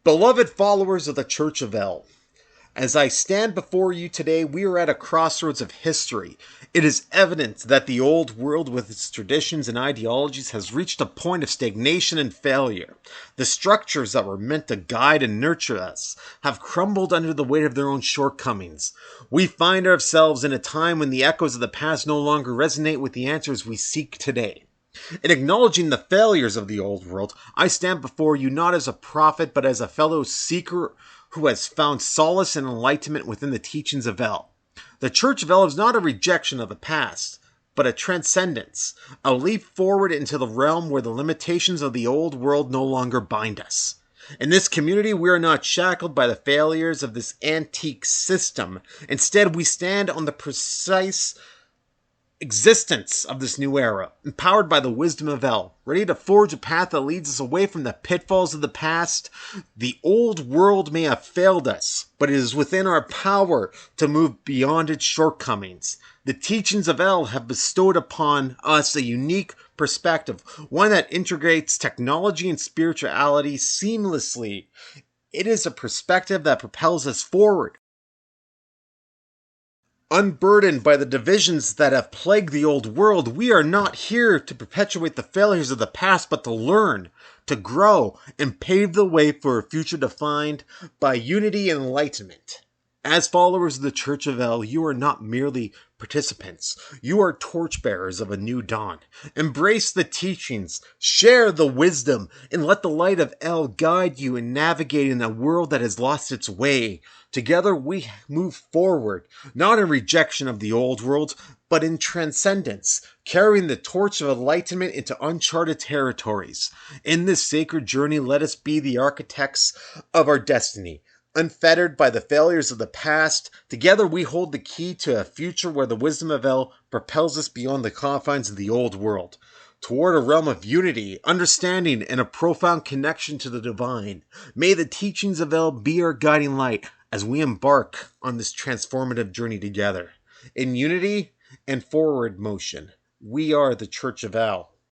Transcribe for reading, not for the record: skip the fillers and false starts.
Beloved followers of the Church of Elle, as I stand before you today, we are at a crossroads of history. It is evident that the old world with its traditions and ideologies has reached a point of stagnation and failure. The structures that were meant to guide and nurture us have crumbled under the weight of their own shortcomings. We find ourselves in a time when the echoes of the past no longer resonate with the answers we seek today. In acknowledging the failures of the old world, I stand before you not as a prophet, but as a fellow seeker who has found solace and enlightenment within the teachings of Elle. The Church of Elle is not a rejection of the past, but a transcendence, a leap forward into the realm where the limitations of the old world no longer bind us. In this community, we are not shackled by the failures of this antique system. Instead, we stand on the precise existence of this new era, empowered by the wisdom of Elle, ready to forge a path that leads us away from the pitfalls of the past. The old world may have failed us, but it is within our power to move beyond its shortcomings. The teachings of Elle have bestowed upon us a unique perspective, one that integrates technology and spirituality seamlessly. It is a perspective that propels us forward. Unburdened by the divisions that have plagued the old world, we are not here to perpetuate the failures of the past, but to learn, to grow, and pave the way for a future defined by unity and enlightenment. As followers of the Church of Elle, you are not merely participants. You are torchbearers of a new dawn. Embrace the teachings, share the wisdom, and let the light of Elle guide you in navigating a world that has lost its way. Together we move forward, not in rejection of the old world, but in transcendence, carrying the torch of enlightenment into uncharted territories. In this sacred journey, let us be the architects of our destiny. Unfettered by the failures of the past, together we hold the key to a future where the wisdom of Elle propels us beyond the confines of the old world, toward a realm of unity, understanding, and a profound connection to the divine. May the teachings of Elle be our guiding light as we embark on this transformative journey together. In unity and forward motion, we are the Church of Elle.